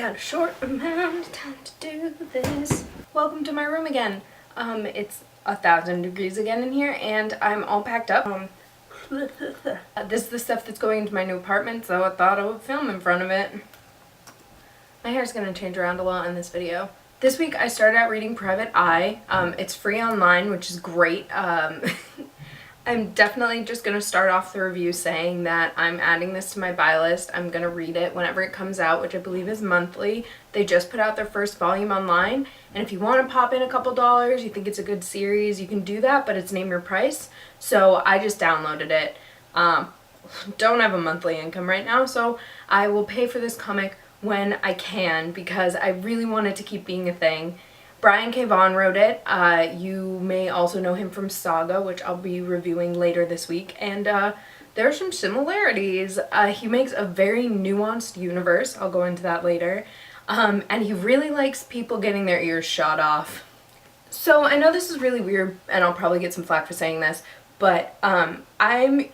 got a short amount of time to do this. Welcome to my room again. It's 1,000 degrees again in here and I'm all packed up. This is the stuff that's going into my new apartment, so I thought I would film in front of it. My hair's gonna change around a lot in this video. This week I started out reading Private Eye. It's free online, which is great. I'm definitely just going to start off the review saying that I'm adding this to my buy list. I'm going to read it whenever it comes out, which I believe is monthly. They just put out their first volume online, and if you want to pop in a couple dollars, you think it's a good series, you can do that, but it's name your price. So I just downloaded it. Don't have a monthly income right now, so I will pay for this comic when I can because I really want it to keep being a thing. Brian K. Vaughan wrote it. You may also know him from Saga, which I'll be reviewing later this week, and there are some similarities. He makes a very nuanced universe. I'll go into that later. And he really likes people getting their ears shot off. So I know this is really weird, and I'll probably get some flack for saying this, but I'm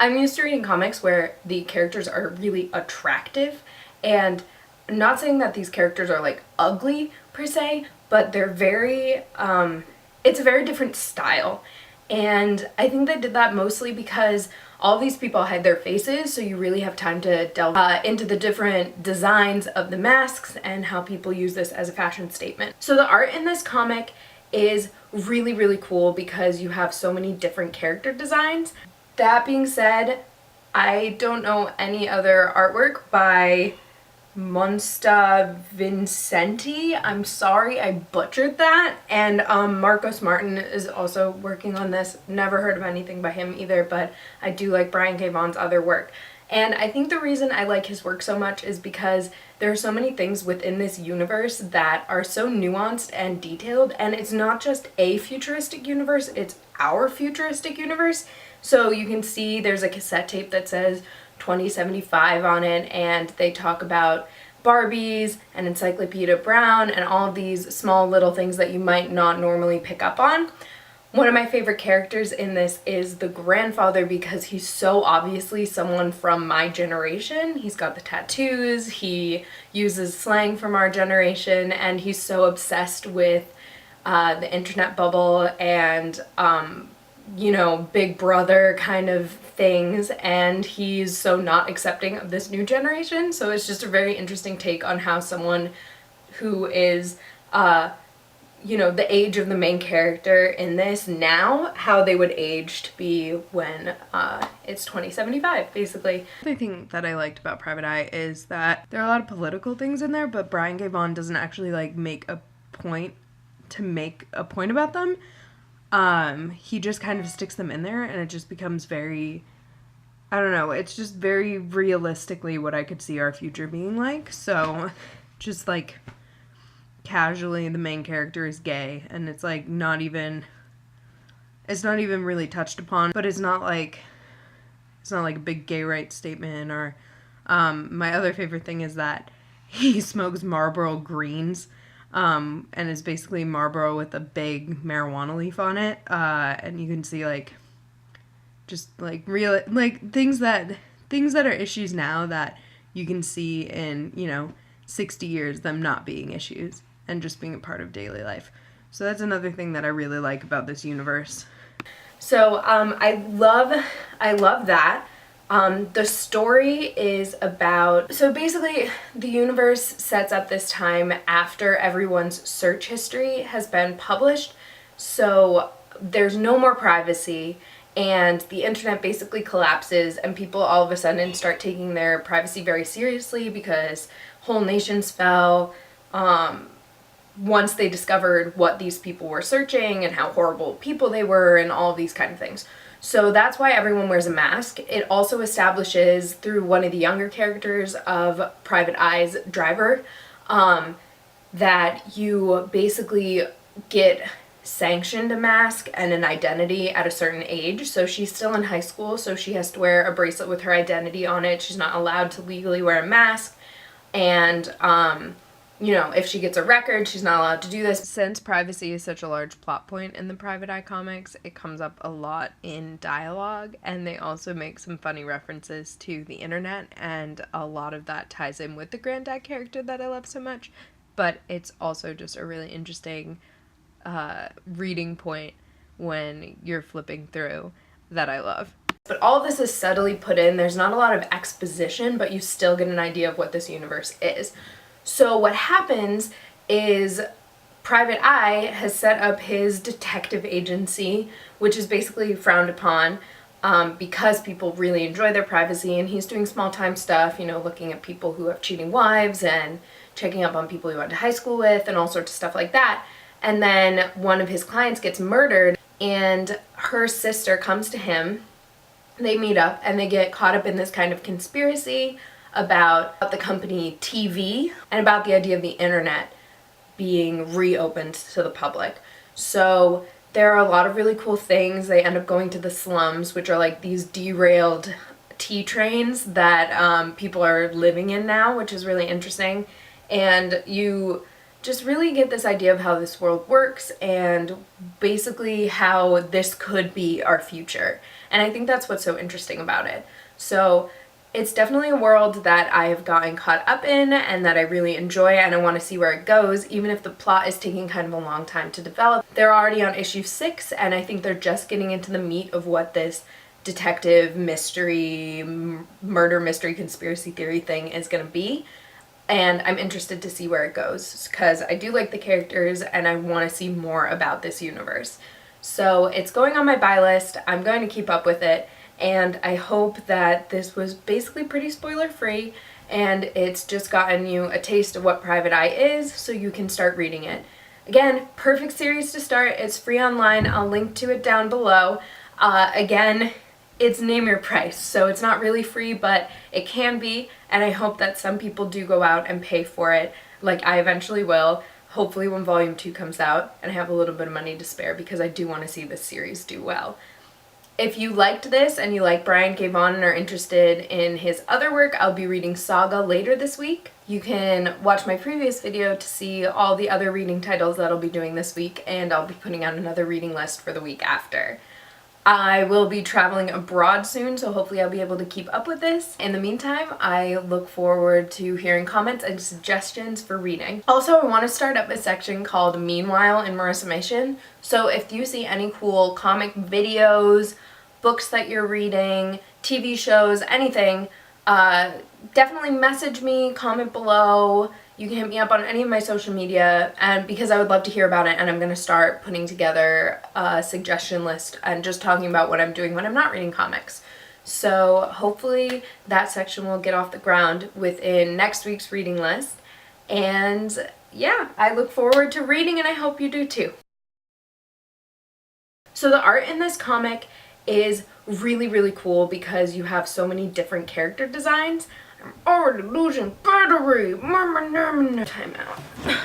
used to reading comics where the characters are really attractive, and I'm not saying that these characters are like ugly per se, but they're very, it's a very different style. And I think they did that mostly because all these people hide their faces, so you really have time to delve into the different designs of the masks and how people use this as a fashion statement. So the art in this comic is really, really cool because you have so many different character designs. That being said, I don't know any other artwork by Monsta Vincenti. I'm sorry I butchered that. And Marcos Martin is also working on this. Never heard of anything by him either, but I do like Brian K. Vaughan's other work. And I think the reason I like his work so much is because there are so many things within this universe that are so nuanced and detailed, and it's not just a futuristic universe, it's our futuristic universe. So you can see there's a cassette tape that says 2075 on it, and they talk about Barbies and Encyclopedia Brown and all of these small little things that you might not normally pick up on. One of my favorite characters in this is the grandfather because he's so obviously someone from my generation. He's got the tattoos, he uses slang from our generation, and he's so obsessed with the internet bubble and you know, Big Brother kind of things, and he's so not accepting of this new generation. So it's just a very interesting take on how someone who is you know, the age of the main character in this now, how they would age to be when it's 2075, basically. The thing that I liked about Private Eye is that there are a lot of political things in there, but Brian K. Vaughan doesn't actually like make a point to make a point about them. He just kind of sticks them in there, and it just becomes very, I don't know, it's just very realistically what I could see our future being like. So just like casually the main character is gay, and it's like not even really touched upon, but it's not like a big gay rights statement. Or my other favorite thing is that he smokes Marlboro Greens, and it's basically Marlboro with a big marijuana leaf on it, and you can see like just like real like things that are issues now that you can see in, you know, 60 years them not being issues and just being a part of daily life. So that's another thing that I really like about this universe. So I love that. The story is about, so basically the universe sets up this time after everyone's search history has been published, so there's no more privacy, and the internet basically collapses, and people all of a sudden start taking their privacy very seriously because whole nations fell once they discovered what these people were searching and how horrible people they were and all of these kind of things. So that's why everyone wears a mask. It also establishes through one of the younger characters of Private Eye's driver that you basically get sanctioned a mask and an identity at a certain age. So she's still in high school, so she has to wear a bracelet with her identity on it. She's not allowed to legally wear a mask, and you know, if she gets a record, she's not allowed to do this. Since privacy is such a large plot point in the Private Eye comics, it comes up a lot in dialogue, and they also make some funny references to the internet, and a lot of that ties in with the Granddad character that I love so much, but it's also just a really interesting reading point when you're flipping through that I love. But all of this is subtly put in. There's not a lot of exposition, but you still get an idea of what this universe is. So what happens is Private Eye has set up his detective agency, which is basically frowned upon because people really enjoy their privacy, and he's doing small-time stuff, you know, looking at people who have cheating wives and checking up on people he went to high school with and all sorts of stuff like that. And then one of his clients gets murdered, and her sister comes to him. They meet up, and they get caught up in this kind of conspiracy about the company TV and about the idea of the internet being reopened to the public. So there are a lot of really cool things. They end up going to the slums, which are like these derailed T trains that people are living in now, which is really interesting. And you just really get this idea of how this world works and basically how this could be our future. And I think that's what's so interesting about it. So it's definitely a world that I have gotten caught up in and that I really enjoy, and I want to see where it goes, even if the plot is taking kind of a long time to develop. They're already on issue 6, and I think they're just getting into the meat of what this detective mystery, murder mystery conspiracy theory thing is going to be. And I'm interested to see where it goes because I do like the characters and I want to see more about this universe. So it's going on my buy list. I'm going to keep up with it, and I hope that this was basically pretty spoiler free and it's just gotten you a taste of what Private Eye is so you can start reading it. Again, perfect series to start. It's free online. I'll link to it down below. Again, it's name your price, so it's not really free, but it can be, and I hope that some people do go out and pay for it, like I eventually will, hopefully when Volume 2 comes out, and I have a little bit of money to spare because I do want to see this series do well. If you liked this and you like Brian K. Vaughan and are interested in his other work, I'll be reading Saga later this week. You can watch my previous video to see all the other reading titles that I'll be doing this week, and I'll be putting out another reading list for the week after. I will be traveling abroad soon, so hopefully I'll be able to keep up with this. In the meantime, I look forward to hearing comments and suggestions for reading. Also, I want to start up a section called Meanwhile in Marissamation, so if you see any cool comic videos, books that you're reading, TV shows, anything, definitely message me, comment below. You can hit me up on any of my social media, and because I would love to hear about it, and I'm going to start putting together a suggestion list and just talking about what I'm doing when I'm not reading comics. So hopefully that section will get off the ground within next week's reading list. And yeah, I look forward to reading, and I hope you do too. So the art in this comic is really, really cool because you have so many different character designs. I'm already losing battery. Time out.